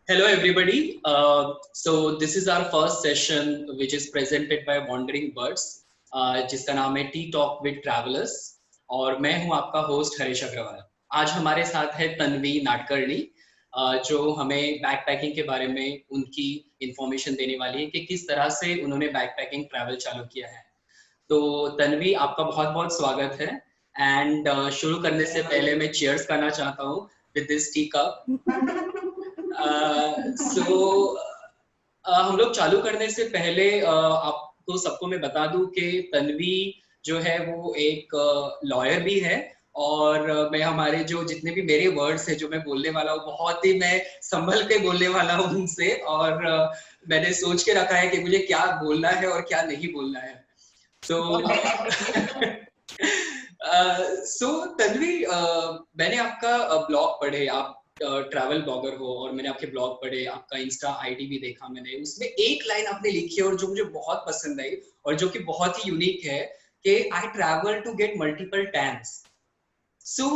Hello, everybody. So this is our first session, which is presented by Wandering Birds, जिसका नाम है T talk with travellers. और मैं हूं आपका होस्ट हरीश अग्रवाल। आज हमारे साथ है तन्वी नाडकर्णी, जो हमें बैक पैकिंग के बारे में उनकी इंफॉर्मेशन देने वाली है कि किस तरह से उन्होंने बैक पैकिंग ट्रैवल चालू किया है। तो तन्वी, आपका बहुत बहुत स्वागत है। एंड शुरू करने से पहले मैं चीयर्स करना चाहता हूँ विद दिस टी कप। सो हम लोग चालू करने से पहले आपको सबको मैं बता दूं कि तन्वी जो है वो एक लॉयर भी है। और मैं हमारे जो जितने भी मेरे वर्ड्स हैं जो मैं बोलने वाला हूँ, बहुत ही मैं संभल के बोलने वाला हूँ उनसे। और मैंने सोच के रखा है कि मुझे क्या बोलना है और क्या नहीं बोलना है। सो तन्वी, मैंने आपका ब्लॉग पढ़े, आप ट्रैवल ब्लॉगर हो, और मैंने आपके ब्लॉग पढ़े, आपका इंस्टा आईडी भी देखा मैंने। उसमें एक लाइन आपने लिखी है और जो मुझे बहुत पसंद आई और जो कि बहुत ही यूनिक है कि I travel to get multiple tans. So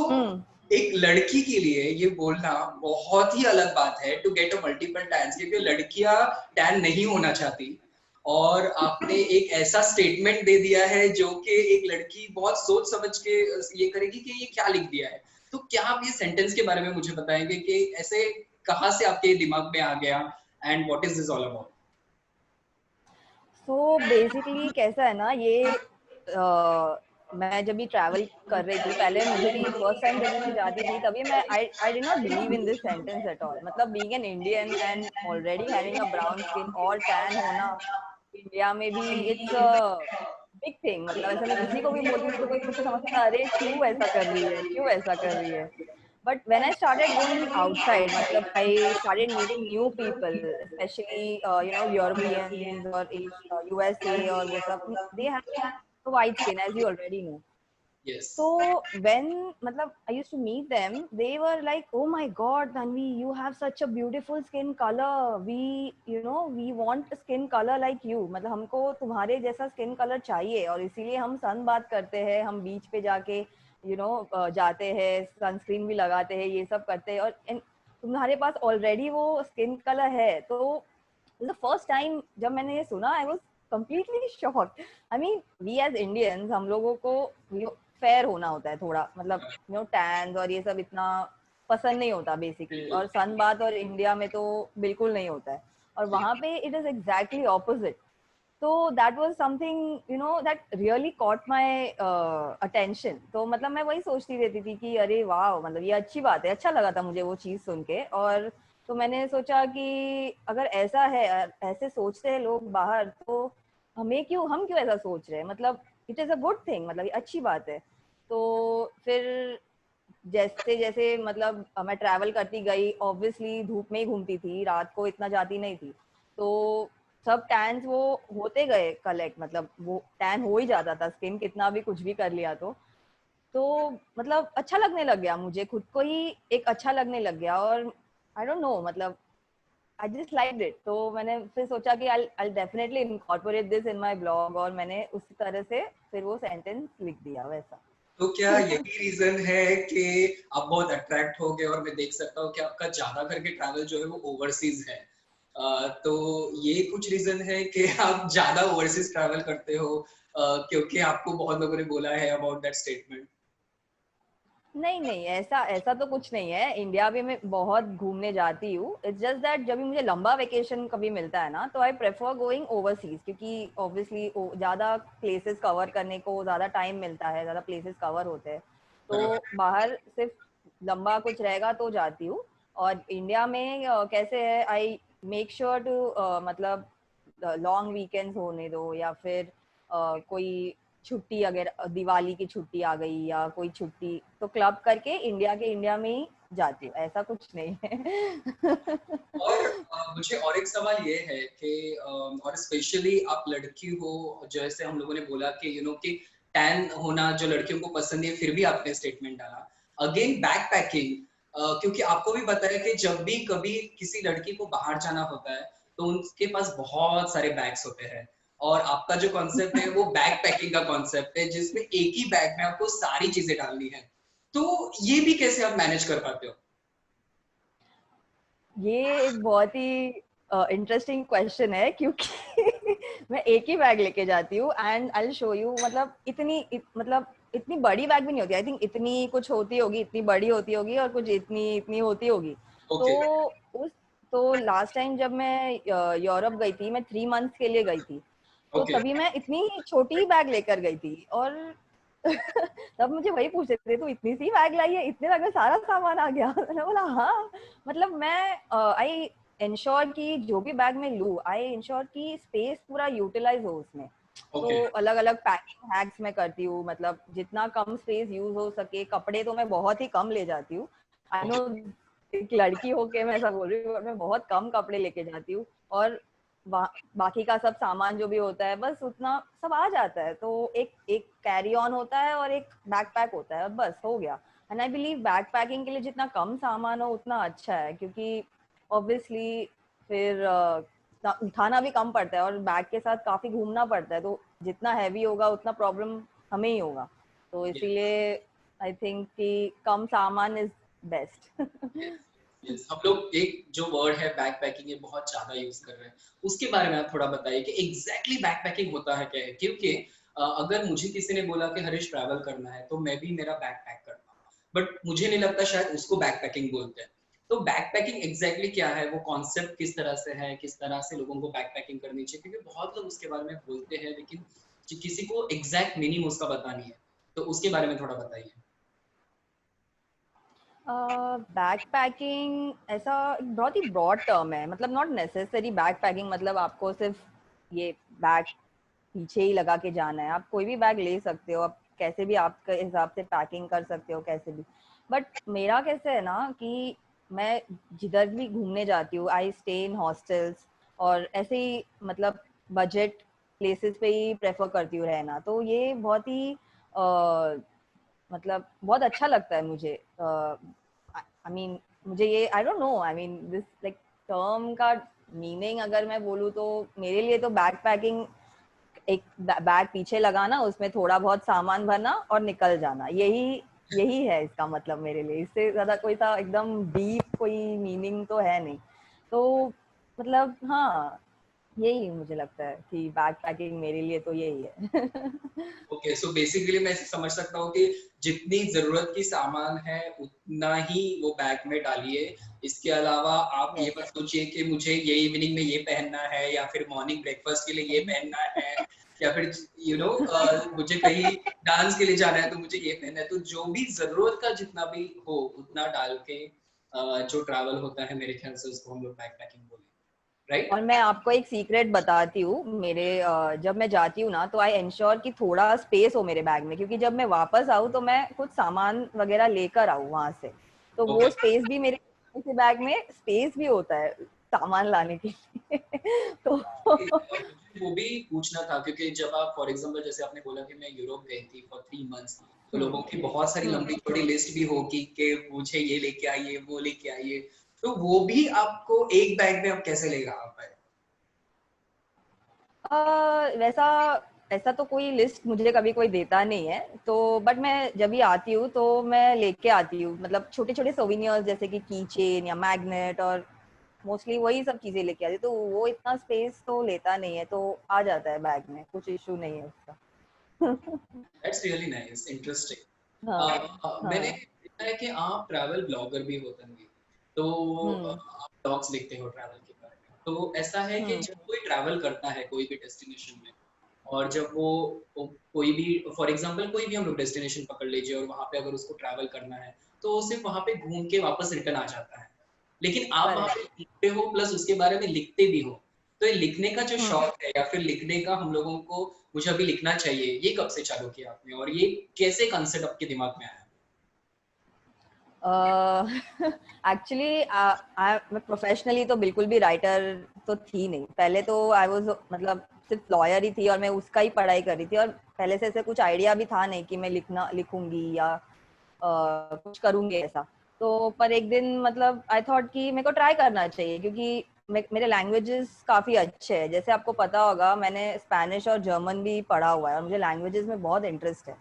एक लड़की के लिए ये बोलना बहुत ही अलग बात है, to get a multiple tans, क्योंकि लड़कियां टैन नहीं होना चाहती। और आपने एक ऐसा स्टेटमेंट दे दिया है जो कि एक लड़की बहुत सोच समझ के ये करेगी कि ये क्या लिख दिया है। तो क्या आप ये सेंटेंस के बारे में मुझे बताएंगे कि ऐसे कहाँ से आपके दिमाग में आ गया, and what is this all about? So basically कैसा है ना, ये मैं जब भी ट्रैवल कर रही थी, पहले मुझे भी फर्स्ट टाइम जब भी मैं जाती थी तभी मैं I did not believe in this sentence at all. मतलब being an Indian and already having a brown skin और टैन होना इंडिया में भी इट्स अ बिग थिंग। मतलब ऐसा मैं किसी को भी बोलती थी तो कोई मुझसे समझता था, अरे क्यों ऐसा कर रही है, क्यों ऐसा कर रही है। But when I started going outside, matlab I started meeting new people, especially Europeans or USA or वो सब, they have a white skin as you already know. Yes. So when matlab I used to meet them, they were like, "Oh my God, Tanvi, you have such a beautiful skin color. We want a skin color like you. मतलब हमको तुम्हारे जैसा skin color चाहिए और इसीलिए हम सन बात करते हैं, हम बीच पे जाके जाते हैं, सनस्क्रीन भी लगाते हैं, ये सब करते हैं और तुम्हारे पास ऑलरेडी वो स्किन कलर है।" तो द फर्स्ट टाइम जब मैंने ये सुना, I was completely shocked. I mean we as Indians, हम लोगों को फेयर होना होता है थोड़ा, मतलब टैन्स और ये सब इतना पसंद नहीं होता बेसिकली, और सन बात और इंडिया में तो बिल्कुल नहीं होता है, और वहां पे इट इज एग्जैक्टली ऑपोजिट। तो that was something that really cot my attention. तो मतलब मैं वही सोचती रहती थी कि अरे वाह, मतलब ये अच्छी बात है, अच्छा लगा था मुझे वो चीज सुन के। और तो मैंने सोचा कि अगर ऐसा है, ऐसे सोचते हैं लोग बाहर, तो हम क्यों ऐसा सोच रहे हैं। मतलब it is a good thing, मतलब ये अच्छी बात है। तो फिर जैसे जैसे मतलब मैं ट्रैवल करती गई, ऑब्वियसली धूप में ही घूमती थी, रात को इतना जाती नहीं थी, तो सब टैन्स वो होते गए कलेक्ट, मतलब वो टैन हो ही जाता था, स्किन कितना भी कुछ भी कर लिया तो मतलब अच्छा लगने लग गया मुझे, खुद को ही एक अच्छा लगने लग गया। और आई डोंट नो, मतलब आई जस्ट लाइक्ड इट। तो मैंने फिर सोचा कि I definitely incorporate this in my blog, और मैंने उसी तरह से फिर वो सेंटेंस लिख दिया वैसा। तो क्या यही रीजन है कि आप बहुत अट्रैक्ट हो गए? और मैं देख सकता हूँ कि आपका ज्यादा करके ट्रैवल जो है वो ओवरसीज है। तो ये कुछ रीजन है कि आप ज्यादा ओवरसीज ट्रैवल करते हो, क्योंकि आपको बहुत लोगों ने बोला है अबाउट दैट स्टेटमेंट? नहीं नहीं, ऐसा ऐसा तो कुछ नहीं है, इंडिया भी मैं बहुत घूमने जाती हूँ। इट्स जस्ट दैट जब भी मुझे लंबा वेकेशन कभी मिलता है ना, तो आई प्रेफर गोइंग ओवरसीज, क्योंकि ऑब्वियसली ज्यादा प्लेसेस कवर करने को ज्यादा टाइम मिलता है, ज्यादा प्लेसेस कवर होते हैं। तो बराबर। बाहर सिर्फ लंबा कुछ रहेगा तो जाती हूँ। और इंडिया में कैसे है, आई मेक श्योर टू मतलब लॉन्ग वीकेंड्स होने दो, या फिर कोई छुट्टी, अगर दिवाली की छुट्टी आ गई या कोई छुट्टी, तो क्लब करके इंडिया में ही जाती हूँ, ऐसा कुछ नहीं है। और मुझे और एक सवाल ये है कि और स्पेशली आप लड़की हो, जैसे हम लोगों ने बोला कि कि टैन होना जो लड़कियों को पसंद है, फिर भी आपने स्टेटमेंट डाला अगेन बैक पैकिंग। क्योंकि आपको भी पता है कि जब भी कभी किसी लड़की को बाहर जाना होता है तो उनके पास बहुत सारे बैग्स होते हैं। और आपका जो कॉन्सेप्ट है वो बैग पैकिंग का कॉन्सेप्ट है, जिसमें एक ही बैग में आपको सारी चीजें डालनी है। तो ये भी कैसे आप मैनेज कर पाते हो? ये एक बहुत ही इंटरेस्टिंग क्वेश्चन है, क्योंकि मैं एक ही बैग लेके जाती हूँ and I will show you. मतलब मतलब इतनी बड़ी बैग भी नहीं होती, आई थिंक इतनी कुछ होती होगी, इतनी बड़ी होती होगी और कुछ इतनी इतनी होती होगी। तो ओके उस तो लास्ट टाइम जब मैं यूरोप गई थी, मैं 3 मंथ्स के लिए गई थी, तो ओके तभी मैं इतनी छोटी ही बैग लेकर गई थी। और तब मुझे वही पूछ रहे थे, तू इतनी सी बैग लाई है, इतने बैग में सारा सामान आ गया? मैंने बोला हाँ। मतलब मैं आई इंश्योर कि जो भी बैग में लूँ, आई इंश्योर कि स्पेस पूरा यूटिलाइज हो उसमें। तो ओके अलग अलग पैकिंग हैक्स मैं करती हूँ, मतलब जितना कम स्पेस यूज हो सके। कपड़े तो मैं बहुत ही कम ले जाती हूँ, आई नो एक लड़की होके मैं ऐसा बोल रही हूँ, मैं बहुत कम कपड़े लेके जाती हूँ। और बाकी का सब सामान जो भी होता है, बस उतना सब आ जाता है। तो एक एक कैरी ऑन होता है और एक बैकपैक होता है, बस हो गया। एंड आई बिलीव बैकपैकिंग के लिए जितना कम सामान हो उतना अच्छा है, क्योंकि ऑब्वियसली फिर उठाना भी कम पड़ता है और बैग के साथ काफी घूमना पड़ता है, तो जितना हैवी होगा उतना प्रॉब्लम हमें ही होगा। तो इसीलिए आई थिंक कि कम सामान इज बेस्ट। यस हम लोग एक जो वर्ड है बैक पैकिंग ये बहुत ज्यादा यूज कर रहे हैं, उसके बारे में आप थोड़ा बताइए कि एग्जैक्टली बैक पैकिंग होता है क्या है, क्योंकि अगर मुझे किसी ने बोला कि हरीश ट्रैवल करना है तो मैं भी मेरा बैग पैक करता हूँ, बट मुझे नहीं लगता शायद उसको बैक पैकिंग बोलते हैं। तो बैक पैकिंग एग्जैक्टली क्या है, वो कॉन्सेप्ट किस तरह से है, किस तरह से लोगों को बैक पैकिंग करनी चाहिए, क्योंकि बहुत लोग उसके बारे में बोलते हैं लेकिन किसी को एग्जैक्ट मीनिंग उसका पता नहीं है, तो उसके बारे में थोड़ा बताइए। बैक पैकिंग ऐसा एक बहुत ही ब्रॉड टर्म है, मतलब नॉट नेसेसरी बैक पैकिंग मतलब आपको सिर्फ ये बैग पीछे ही लगा के जाना है। आप कोई भी बैग ले सकते हो, आप कैसे भी आपके हिसाब से पैकिंग कर सकते हो, कैसे भी। बट मेरा कैसे है ना कि मैं जिधर भी घूमने जाती हूँ, आई स्टे इन हॉस्टल्स और ऐसे ही मतलब बजट प्लेसेस पे ही प्रेफर करती हूँ रहना। तो ये बहुत ही मतलब बहुत अच्छा लगता है मुझे। आई मीन मुझे ये I don't know, I mean this like term का मीनिंग अगर मैं बोलूँ तो मेरे लिए तो बैक पैकिंग एक बैग पीछे लगाना, उसमें थोड़ा बहुत सामान भरना और निकल जाना, यही यही है इसका मतलब मेरे लिए। इससे ज्यादा कोई सा एकदम डीप कोई मीनिंग तो है नहीं। तो मतलब हाँ, यही मुझे लगता है कि बैग पैकिंग मेरे लिए तो यही है। ओके सो बेसिकली मैं ऐसे समझ सकता हूँ कि जितनी जरूरत की सामान है उतना ही वो बैग में डालिए, इसके अलावा आप ये यस। मत सोचिए कि मुझे ये इवनिंग में ये पहनना है या फिर मॉर्निंग ब्रेकफास्ट के लिए ये पहनना है या फिर मुझे कहीं डांस के लिए जाना है तो मुझे ये पहनना है। तो जो भी जरूरत का जितना भी हो उतना डाल के जो ट्रैवल होता है मेरे ख्याल से उसको हम लोग बैग पैकिंग बोले, राइट? और मैं आपको एक सीक्रेट बताती हूँ, मेरे जब मैं जाती हूँ ना तो आई इंश्योर कि थोड़ा स्पेस हो मेरे बैग में, क्योंकि जब मैं वापस आऊँ तो मैं कुछ सामान वगैरह लेकर आऊँ वहां से। तो वो ओके स्पेस भी मेरे बैग में स्पेस भी होता है सामान लाने के लिए। तो मुझे वो भी पूछना था क्योंकि जब आप फॉर एग्जांपल जैसे आपने बोला कि मैं यूरोप गई थी फॉर 3 मंथ्स, तो हम्म लोगों की बहुत सारी हम्म लंबी चौड़ी लिस्ट भी होगी कि मुझे ये लेके आइए वो लेके आइए, तो वो भी आपको एक बैग में आप कैसे लेगा आ पाए? वैसा ऐसा तो कोई लिस्ट मुझे कभी कोई देता नहीं है। तो बट मैं जब भी आती हूँ तो मैं लेके आती हूँ, मतलब छोटे छोटे सोविनियर्स जैसे कि की चेन या मैग्नेट, और मोस्टली वही सब चीजें लेके आती हूँ। तो वो इतना स्पेस तो लेता नहीं है, तो आ जाता है बैग में, कुछ इशू नहीं है उसका। That's really nice, interesting. हाँ मैंने हाँ। देखा है कि आप ट्रैवल ब्लॉगर भी होते होंगे, तो हम्म आप ब्लॉग्स लिखते हो ट्रैवल के बारे में, तो ऐसा है कि हम्म जब कोई ट्रैवल करता है कोई भी डेस्टिनेशन में और जब वो कोई भी फॉर एग्जांपल कोई भी हम लोग डेस्टिनेशन पकड़ लीजिए और वहां पे अगर उसको ट्रैवल करना है तो वो सिर्फ वहां पे घूम के वापस रिटर्न आ जाता है, लेकिन आप वहां पे करेक्ट। घूमते हो प्लस उसके बारे में लिखते भी हो। तो ये लिखने का जो हम्म शौक है या फिर लिखने का हम लोगों को मुझे अभी लिखना चाहिए, ये कब से चालू किया आपने और ये कैसे कंसेप्ट आपके दिमाग में आया? एक्चुअली मैं प्रोफेशनली तो बिल्कुल भी राइटर तो थी नहीं। पहले तो आई वाज मतलब सिर्फ लॉयर ही थी और मैं उसका ही पढ़ाई कर रही थी, और पहले से ऐसे कुछ आइडिया भी था नहीं कि मैं लिखूंगी या कुछ करूंगी ऐसा। तो पर एक दिन मतलब आई थॉट कि मेरे को ट्राई करना चाहिए, क्योंकि मेरे लैंग्वेजेस काफी अच्छे हैं। जैसे आपको पता होगा मैंने स्पेनिश और जर्मन भी पढ़ा हुआ है और मुझे लैंग्वेजेस में बहुत इंटरेस्ट है।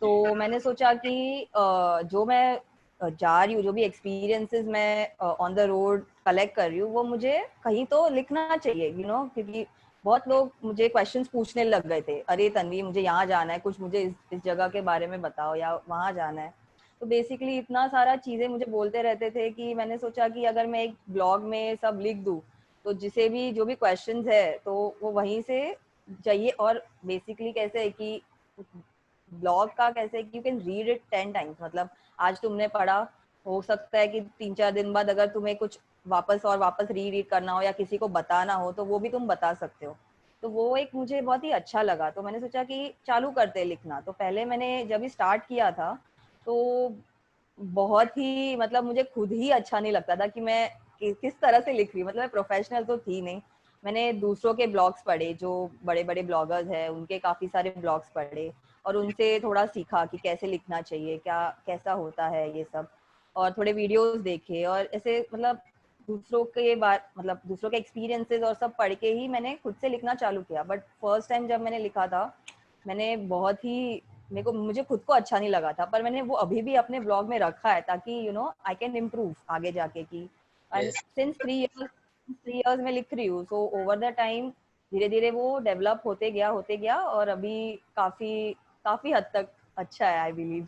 तो मैंने सोचा कि जो मैं जा रही हूँ, जो भी एक्सपीरियंसेस मैं ऑन द रोड कलेक्ट कर रही हूँ, वो मुझे कहीं तो लिखना चाहिए, यू नो, क्योंकि बहुत लोग मुझे क्वेश्चंस पूछने लग गए थे, अरे तन्वी मुझे यहाँ जाना है, कुछ मुझे इस जगह के बारे में बताओ, या वहाँ जाना है। तो बेसिकली इतना सारा चीजें मुझे बोलते रहते थे कि मैंने सोचा कि अगर मैं एक ब्लॉग में सब लिख दूँ, तो जिसे भी जो भी क्वेश्चंस है तो वो वहीं से चाहिए। और बेसिकली कैसे है कि ब्लॉग का कैसे है कि you can read it 10 times, मतलब आज तुमने पढ़ा, हो सकता है कि 3-4 दिन बाद अगर तुम्हें कुछ वापस और वापस रीड करना हो या किसी को बताना हो तो वो भी तुम बता सकते हो। तो वो एक मुझे बहुत ही अच्छा लगा, तो मैंने सोचा कि चालू करते लिखना। तो पहले मैंने जब भी स्टार्ट किया था तो बहुत ही मतलब मुझे खुद ही अच्छा नहीं लगता था कि मैं किस तरह से लिख रही हूँ, मतलब मैं प्रोफेशनल तो थी नहीं। मैंने दूसरों के ब्लॉग्स पढ़े, जो बड़े बड़े ब्लॉगर्स हैं उनके काफी सारे ब्लॉग्स पढ़े और उनसे थोड़ा सीखा कि कैसे लिखना चाहिए, क्या कैसा होता है ये सब, और थोड़े वीडियोस देखे और ऐसे मतलब दूसरों के बात मतलब दूसरों के एक्सपीरियंसेस और सब पढ़ के ही मैंने खुद से लिखना चालू किया। बट फर्स्ट टाइम जब मैंने लिखा था, मैंने बहुत ही मुझे खुद को अच्छा नहीं लगा था, पर मैंने वो अभी भी अपने ब्लॉग में रखा है ताकि you know I can improve आगे जाके की। And Yes. सिंस 3 इयर्स में लिख रही हूँ, सो ओवर द टाइम धीरे धीरे वो डेवलप होते गया और अभी काफी काफी हद तक अच्छा है, I believe.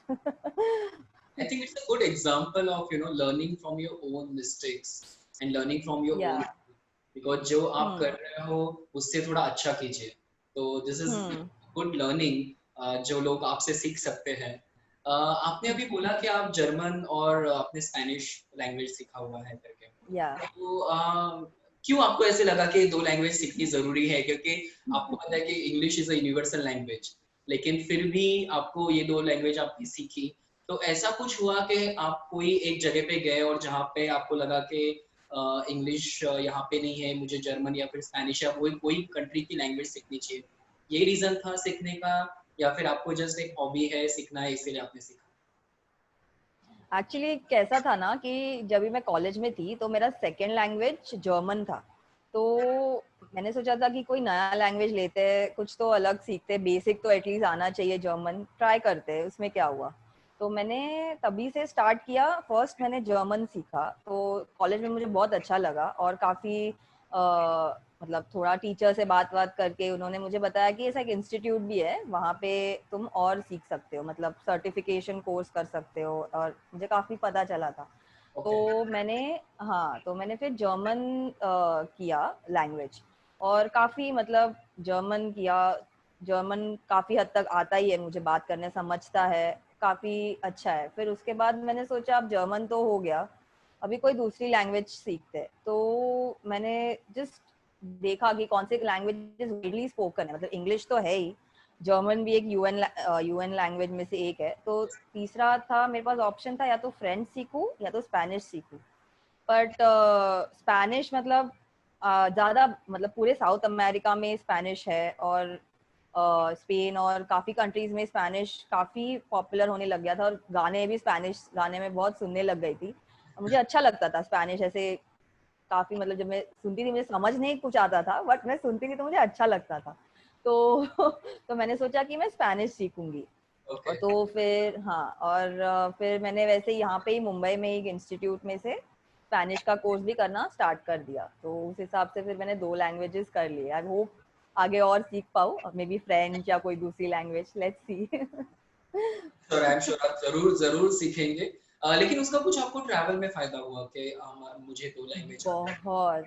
I think it's a good example of learning from your own mistakes and learning from your या own, because जो आप कर हम्म रहे हो उससे थोड़ा अच्छा कीजिए। तो this is hmm good learning जो लोग आपसे सीख सकते हैं। आपने अभी बोला कि आप जर्मन और आपने स्पेनिश लैंग्वेज सीखा हुआ है करके, या तो क्यों आपको ऐसे लगा कि दो लैंग्वेज सीखनी जरूरी है? क्योंकि आपको पता है कि English is a universal language, लेकिन फिर भी आपको ये दो लैंग्वेज आपने सीखी। तो ऐसा कुछ हुआ कि आप कोई एक जगह पे गए और जहाँ पे आपको लगा कि इंग्लिश यहाँ पे नहीं है, मुझे जर्मन या फिर स्पेनिश या कोई कोई कंट्री की लैंग्वेज सीखनी चाहिए, ये रीजन था सीखने का? या फिर आपको जस्ट एक हॉबी है, सीखना है इसीलिए आपने सीखा? एक्चुअली कैसा था ना कि जब भी मैं कॉलेज में थी तो मेरा सेकेंड लैंग्वेज जर्मन था। तो मैंने सोचा था कि कोई नया लैंग्वेज लेते हैं, कुछ तो अलग सीखते हैं, बेसिक तो एटलीस्ट आना चाहिए, जर्मन ट्राई करते हैं, उसमें क्या हुआ। तो मैंने तभी से स्टार्ट किया, फर्स्ट मैंने जर्मन सीखा। तो कॉलेज में मुझे बहुत अच्छा लगा और काफ़ी मतलब थोड़ा टीचर से बात बात करके उन्होंने मुझे बताया कि ऐसा एक इंस्टीट्यूट भी है, वहाँ पे तुम और सीख सकते हो, मतलब सर्टिफिकेशन कोर्स कर सकते हो, और मुझे काफ़ी पता चला था। ओके। तो मैंने हाँ, तो मैंने फिर जर्मन किया लैंग्वेज, और काफ़ी मतलब जर्मन किया। जर्मन काफ़ी हद तक आता ही है मुझे बात करने, समझता है, काफ़ी अच्छा है। फिर उसके बाद मैंने सोचा अब जर्मन तो हो गया, अभी कोई दूसरी लैंग्वेज सीखते हैं। तो मैंने जस्ट देखा कि कौन से लैंग्वेजेस वाइडली स्पोकन है, मतलब इंग्लिश तो है ही, जर्मन भी एक यूएन लैंग्वेज में से एक है। तो तीसरा था मेरे पास ऑप्शन था, या तो फ्रेंच सीखूं या तो स्पेनिश सीखूं। बट स्पेनिश मतलब ज़्यादा मतलब पूरे साउथ अमेरिका में स्पेनिश है, और स्पेन और काफ़ी कंट्रीज में स्पेनिश काफ़ी पॉपुलर होने लग गया था, और गाने भी स्पेनिश गाने में बहुत सुनने लग गई थी। मुझे अच्छा लगता था स्पेनिश, ऐसे काफ़ी मतलब जब मैं सुनती थी मुझे समझ नहीं कुछ आता था, बट मैं सुनती थी तो मुझे अच्छा लगता था। तो तो मैंने सोचा कि मैं स्पेनिश सीखूंगी। और ओके। तो फिर हाँ, और फिर मैंने वैसे यहाँ पे ही मुंबई में एक इंस्टीट्यूट में से स्पेनिश का कोर्स भी करना स्टार्ट कर दिया। तो उस हिसाब से फिर मैंने 2 लैंग्वेजेस कर लिए। आई होप आगे और सीख पाऊँ, मे बी फ्रेंच या कोई दूसरी language, let's see. Sure, I am sure आप जरूर जरूर सीखेंगे। लेकिन उसका कुछ आपको ट्रैवल में फायदा हुआ कि मुझे दो लैंग्वेज आता है? बहुत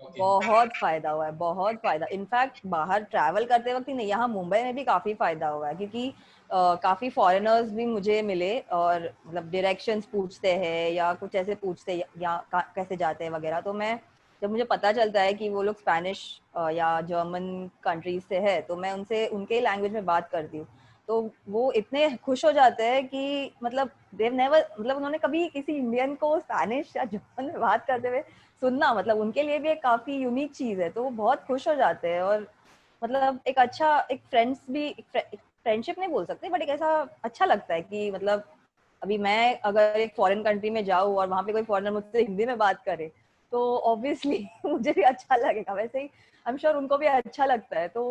ओके। बहुत फायदा हुआ है, बहुत फायदा। इनफैक्ट बाहर ट्रैवल करते वक्त ही नहीं, यहाँ मुंबई में भी काफी फायदा हुआ है, क्योंकि काफी फॉरेनर्स भी मुझे मिले और मतलब डायरेक्शंस पूछते हैं या कुछ ऐसे पूछते हैं या कैसे जाते हैं वगैरह। तो मैं जब मुझे पता चलता है कि वो लोग स्पेनिश या जर्मन कंट्रीज से है, तो मैं उनसे उनके लैंग्वेज में बात करती हूँ। तो वो इतने खुश हो जाते हैं कि मतलब देव नेवर, मतलब उन्होंने कभी किसी इंडियन को स्पेनिश या जर्मन में बात करते हुए सुनना, मतलब उनके लिए भी एक काफी यूनिक चीज है। तो वो बहुत खुश हो जाते हैं, और मतलब एक अच्छा एक फ्रेंड्स भी, फ्रेंडशिप नहीं बोल सकते, बट एक ऐसा अच्छा लगता है कि मतलब अभी मैं अगर एक फॉरेन कंट्री में जाऊँ और वहाँ पे कोई फॉरेनर मुझसे हिंदी में बात करे, तो ऑब्वियसली मुझे भी अच्छा लगेगा, वैसे ही आई एम श्योर उनको भी अच्छा लगता है। तो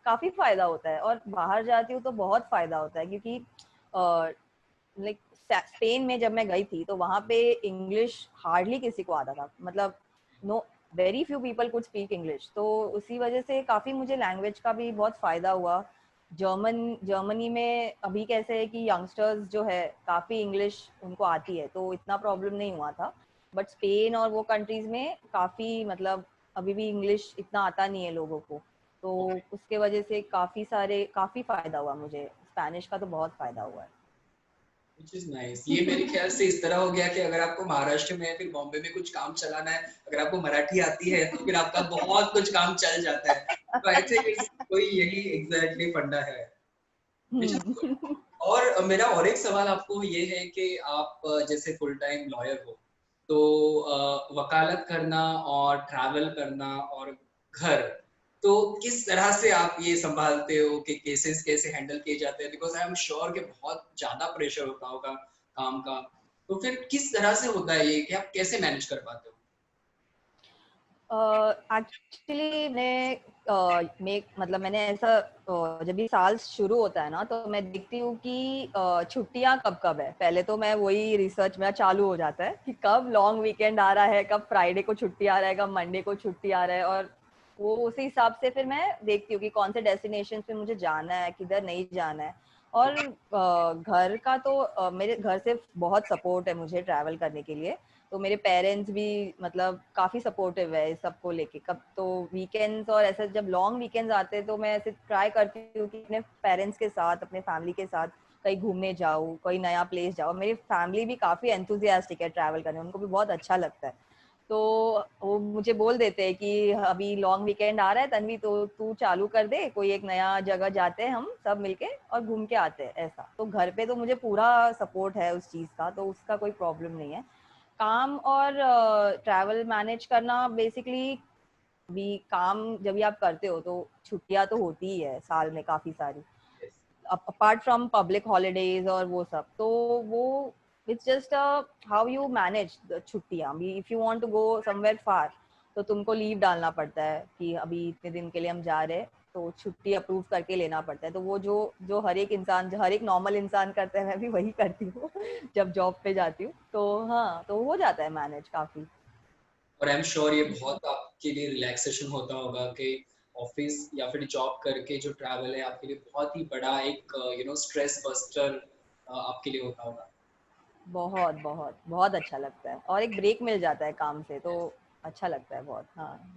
काफी फायदा होता है, और बाहर जाती हूँ तो बहुत फायदा होता है, क्योंकि लाइक स्पेन में जब मैं गई थी तो वहाँ पे इंग्लिश हार्डली किसी को आता था, मतलब no, very few people could speak English. तो उसी वजह से काफ़ी मुझे लैंग्वेज का भी बहुत फ़ायदा हुआ। जर्मनी में अभी कैसे है कि यंगस्टर्स जो है काफ़ी इंग्लिश उनको आती है, तो इतना प्रॉब्लम नहीं हुआ था। बट स्पेन और वो कंट्रीज़ में काफ़ी मतलब अभी भी इंग्लिश इतना आता नहीं है लोगों को, तो उसके वजह से काफ़ी फ़ायदा हुआ मुझे। स्पेनिश का तो बहुत फ़ायदा हुआ है। Which is nice. ये मेरे ख्याल से इस तरह हो गया कि अगर आपको महाराष्ट्र में या फिर बॉम्बे में कुछ काम चलाना है, अगर आपको मराठी आती है तो फिर आपका बहुत कुछ काम चल जाता है। तो आई थिंक इट्स कोई यही एग्जैक्टली फंडा है। Which is good. और मेरा और एक सवाल आपको ये है कि आप जैसे फुल टाइम लॉयर हो, तो वकालत करना और ट्रैवल करना और घर, तो किस तरह से आप ये संभालते हो कि केसेस कैसे हैंडल किए जाते हैं? बिकॉज आई एम श्योर कि बहुत ज्यादा प्रेशर होता होगा काम का, तो फिर किस तरह से होता है ये कि आप कैसे मैनेज कर पाते हो? एक्चुअली मैंने ऐसा जब भी साल शुरू होता है ना तो मैं देखती हूँ कि छुट्टियाँ कब कब है। पहले तो मैं वही रिसर्च मेरा चालू हो जाता है कि कब लॉन्ग वीकेंड आ रहा है, कब फ्राइडे को छुट्टी आ रहा है, कब मंडे को छुट्टी आ रहा है, और वो उसी हिसाब से फिर मैं देखती हूँ कि कौन से डेस्टिनेशन पे मुझे जाना है, किधर नहीं जाना है। और घर का तो मेरे घर से बहुत सपोर्ट है मुझे ट्रैवल करने के लिए। तो मेरे पेरेंट्स भी मतलब काफ़ी सपोर्टिव है इस सबको लेके। कब तो वीकेंड्स और ऐसे जब लॉन्ग वीकेंड्स आते हैं तो मैं ऐसे ट्राई करती हूँ कि अपने पेरेंट्स के साथ, अपने फैमिली के साथ कहीं घूमने जाऊँ, कोई नया प्लेस जाऊँ। मेरी फैमिली भी काफ़ी एंथुसियास्टिक है ट्रैवल करने, उनको भी बहुत अच्छा लगता है। तो वो मुझे बोल देते हैं कि अभी लॉन्ग वीकेंड आ रहा है तन्वी, तो तू चालू कर दे, कोई एक नया जगह जाते हैं हम सब मिलके और घूम के आते हैं ऐसा। तो घर पे तो मुझे पूरा सपोर्ट है उस चीज़ का, तो उसका कोई प्रॉब्लम नहीं है। काम और ट्रैवल मैनेज करना बेसिकली, भी काम जब भी आप करते हो तो छुट्टियां तो होती ही है साल में काफी सारी, अपार्ट फ्रॉम पब्लिक हॉलीडेज और वो सब। तो वो it's just how you manage the छुट्टियां भी। If you want to go somewhere far तो तुमको लीव डालना पड़ता है कि अभी इतने दिन के लिए हम जा रहे हैं, तो छुट्टी अप्रूव करके लेना पड़ता है। तो वो जो जो हर एक इंसान, जो हर एक नॉर्मल इंसान करता है, मैं भी वही करती हूँ जब जॉब पे जाती हूँ। तो हाँ, तो हो जाता है मैनेज काफी। और आई एम श्योर ये बहुत आपके लिए रिलैक्सेशन होता होगा कि ऑफिस या फिर जॉब करके जो ट्रैवल है आपके लिए बहुत ही बड़ा एक स्ट्रेस बस्टर आपके लिए होता होगा। बहुत बहुत बहुत अच्छा लगता है, और एक ब्रेक मिल जाता है काम से, तो अच्छा लगता है बहुत। हाँ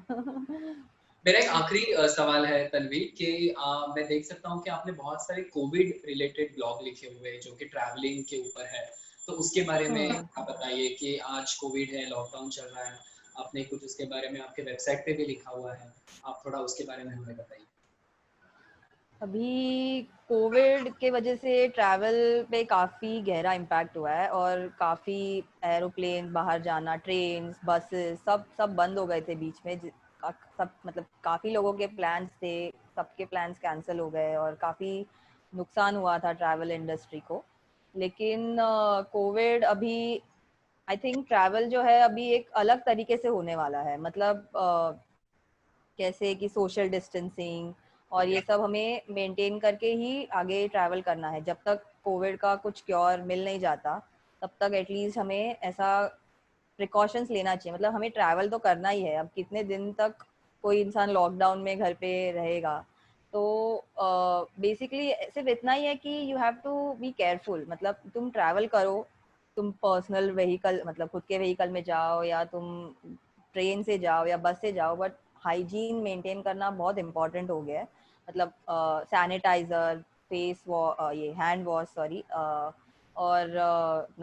मेरा एक आखिरी सवाल है तन्वी कि मैं देख सकता हूँ कि आपने बहुत सारे कोविड रिलेटेड ब्लॉग लिखे हुए हैं जो कि ट्रैवलिंग के ऊपर है, तो उसके बारे में आप बताइए कि आज कोविड है, लॉकडाउन चल रहा है, आपने कुछ उसके बारे में आपके वेबसाइट पे भी लिखा हुआ है, आप थोड़ा उसके बारे में हमें बताइए। अभी कोविड के वजह से ट्रैवल पे काफ़ी गहरा इम्पैक्ट हुआ है, और काफ़ी एरोप्लेन बाहर जाना, ट्रेन, बसेस सब सब बंद हो गए थे बीच में। सब मतलब काफ़ी लोगों के प्लान्स थे, सबके प्लान्स कैंसिल हो गए, और काफ़ी नुकसान हुआ था ट्रैवल इंडस्ट्री को। लेकिन कोविड अभी आई थिंक ट्रैवल जो है अभी एक अलग तरीके से होने वाला है। मतलब कैसे कि सोशल डिस्टेंसिंग और ये सब हमें मेंटेन करके ही आगे ट्रैवल करना है। जब तक कोविड का कुछ क्योर मिल नहीं जाता तब तक एटलीस्ट हमें ऐसा प्रिकॉशंस लेना चाहिए। मतलब हमें ट्रैवल तो करना ही है, अब कितने दिन तक कोई इंसान लॉकडाउन में घर पे रहेगा। तो बेसिकली सिर्फ इतना ही है कि you have to be careful. मतलब तुम ट्रैवल करो, तुम पर्सनल व्हीकल मतलब खुद के व्हीकल में जाओ, या तुम ट्रेन से जाओ या बस से जाओ, बट हाइजीन मेंटेन करना बहुत इम्पोर्टेंट हो गया है। मतलब सैनिटाइजर, ये हैंड वॉश, सॉरी, और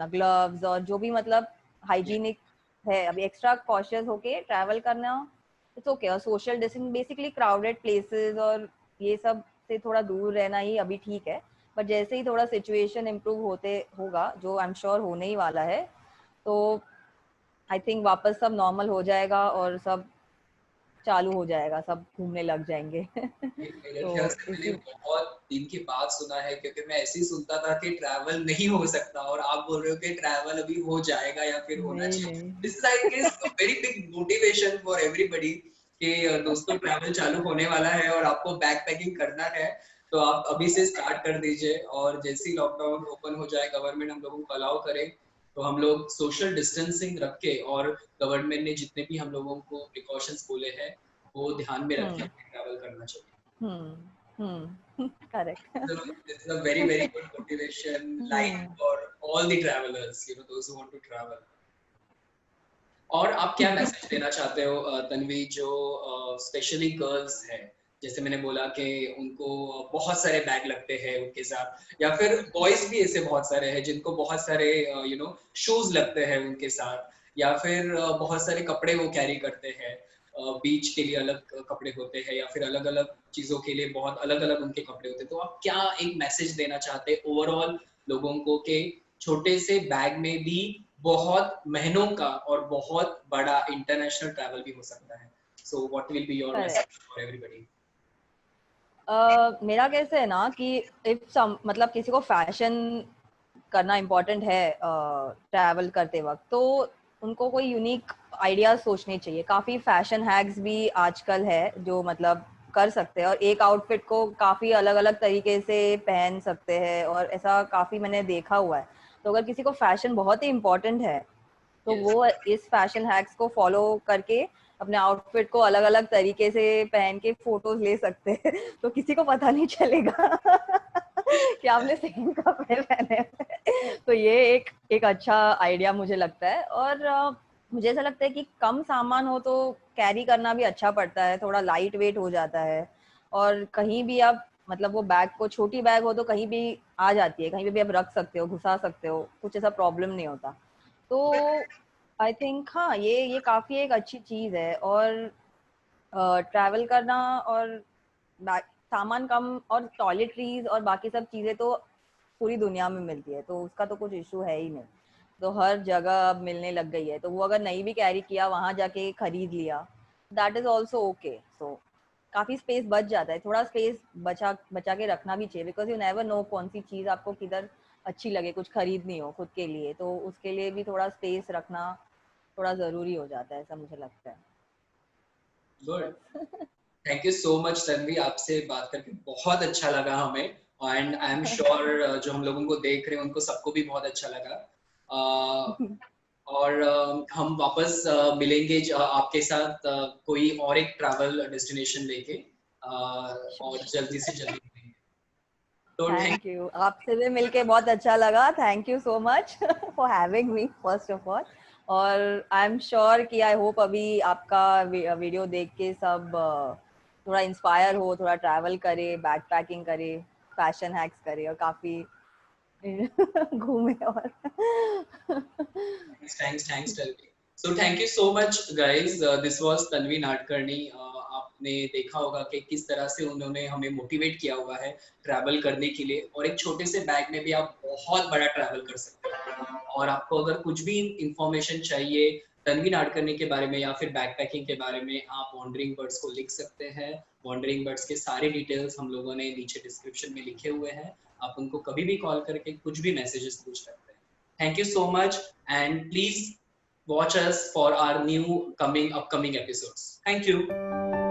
ग्लव्स, और जो भी मतलब हाइजीनिक है, अभी एक्स्ट्रा कॉशियस होके ट्रैवल करना इट्स ओके। और social distance, basically crowded places और ये सब से थोड़ा दूर रहना ही अभी ठीक है। बट जैसे ही थोड़ा सिचुएशन इम्प्रूव होते होगा, जो आई एम श्योर होने ही वाला है, तो आई थिंक वापस सब नॉर्मल हो जाएगा और सब चालू हो जाएगा, सब घूमने लग जाएंगे मेरे तो ख्याल से मैंने इसी बहुत दिन के बाद सुना है, क्योंकि मैं ऐसे ही सुनता था कि ट्रैवल नहीं हो सकता और आप बोल रहे हो कि ट्रैवल अभी हो जाएगा या फिर होना नहीं चाहिए। नहीं this is I guess a very big motivation for everybody कि दोस्तों ट्रैवल चालू होने वाला है और आपको बैक पैकिंग करना है। तो आप अभी से स्टार्ट कर दीजिए, और जैसे ही लॉकडाउन ओपन हो जाए, गवर्नमेंट हम लोगों को अलाउ करे, तो हम लोग सोशल डिस्टेंसिंग रख के, और गवर्नमेंट ने जितने भी हम लोगों को प्रिकॉशंस बोले हैं वो ध्यान में रख के ट्रैवल करना चाहिए। Correct. So this is a very very good motivation line for all the travelers, those who want to travel. और आप क्या मैसेज देना चाहते हो तन्वी, जो स्पेशली गर्ल्स है, जैसे मैंने बोला कि उनको बहुत सारे बैग लगते हैं उनके साथ, या फिर बॉयज भी ऐसे बहुत सारे हैं जिनको बहुत सारे शूज लगते हैं उनके साथ, या फिर बहुत सारे कपड़े वो कैरी करते हैं, बीच के लिए अलग कपड़े होते हैं, या फिर अलग अलग चीजों के लिए बहुत अलग अलग उनके कपड़े होते हैं, तो आप क्या एक मैसेज देना चाहते हैं ओवरऑल लोगों को कि छोटे से बैग में भी बहुत महीनों का और बहुत बड़ा इंटरनेशनल ट्रैवल भी हो सकता है? So what will be your message for everybody? मेरा कैसे है ना कि मतलब किसी को फैशन करना इम्पोर्टेंट है ट्रैवल करते वक्त, तो उनको कोई यूनिक आइडियाज सोचने चाहिए। काफी फैशन हैक्स भी आजकल है जो मतलब कर सकते हैं, और एक आउटफिट को काफी अलग अलग तरीके से पहन सकते हैं, और ऐसा काफी मैंने देखा हुआ है। तो अगर किसी को फैशन बहुत ही इम्पोर्टेंट है तो वो इस फैशन हैक्स को फॉलो करके अपने आउटफिट को अलग अलग तरीके से पहन के फोटोज ले सकते हैं तो किसी को पता नहीं चलेगा कि आपने सेम कपड़े पहने हैं। तो ये एक अच्छा आइडिया मुझे लगता है। और मुझे ऐसा लगता है कि कम सामान हो तो कैरी करना भी अच्छा पड़ता है, थोड़ा लाइट वेट हो जाता है, और कहीं भी आप मतलब वो बैग को, छोटी बैग हो तो कहीं भी आ जाती है, कहीं पे भी आप रख सकते हो, घुसा सकते हो, कुछ ऐसा प्रॉब्लम नहीं होता। तो आई थिंक हाँ, ये काफी एक अच्छी चीज है। और ट्रैवल करना और सामान कम और टॉयलेटरीज और बाकी सब चीजें तो पूरी दुनिया में मिलती है, तो उसका तो कुछ इशू है ही नहीं। तो हर जगह अब मिलने लग गई है, तो वो अगर नहीं भी कैरी किया, वहां जाके खरीद लिया, दैट इज ऑल्सो ओके। सो काफी स्पेस बच जाता है, थोड़ा स्पेस बचा के रखना भी चाहिए, बिकॉज यू नेवर नो कौन सी चीज आपको किधर अच्छी लगे, कुछ खरीदनी हो खुद के लिए, तो उसके लिए भी थोड़ा स्पेस रखना थोड़ा जरूरी हो जाता है, ऐसा मुझे लगता है। Good, thank you so much Tanvi, आपसे बात करके बहुत अच्छा लगा हमें, एंड आई एम श्योर जो हम लोगों को देख रहे हैं उनको सबको भी बहुत अच्छा लगा। और हम वापस मिलेंगे आपके साथ कोई और एक ट्रैवल डेस्टिनेशन लेके, और जल्दी से जल्दी मिलेंगे। तो थैंक यू, आपसे भी मिलके बहुत अच्छा लगा। Thank you so much for having me first of all. और आई एम श्योर कि आई होप अभी आपका वीडियो देख के सब थोड़ा इंस्पायर हो, थोड़ा ट्रैवल करे, बैक पैकिंग करे, फैशन हैक्स करे और काफी घूमे। और Thanks, Tanvi. So thank you so much, guys. This was Tanvi Nadkarni. आपने देखा होगा कि किस तरह से उन्होंने हमें मोटिवेट किया हुआ है ट्रैवल करने के लिए, और एक छोटे से बैग में भी आप बहुत बड़ा ट्रैवल कर सकते हैं। और आपको अगर कुछ भी इंफॉर्मेशन चाहिए तन्वी नाडकर्णी के बारे में या फिर बैकपैकिंग के बारे में, आप वॉन्डरिंग बर्ड्स को लिख सकते हैं। वॉन्डरिंग बर्ड्स के सारे डिटेल्स हम लोगों ने नीचे डिस्क्रिप्शन में लिखे हुए हैं, आप उनको कभी भी कॉल करके कुछ भी मैसेजेस पूछ सकते हैं। Thank you so much, and please watch us for our new upcoming episodes. Thank you.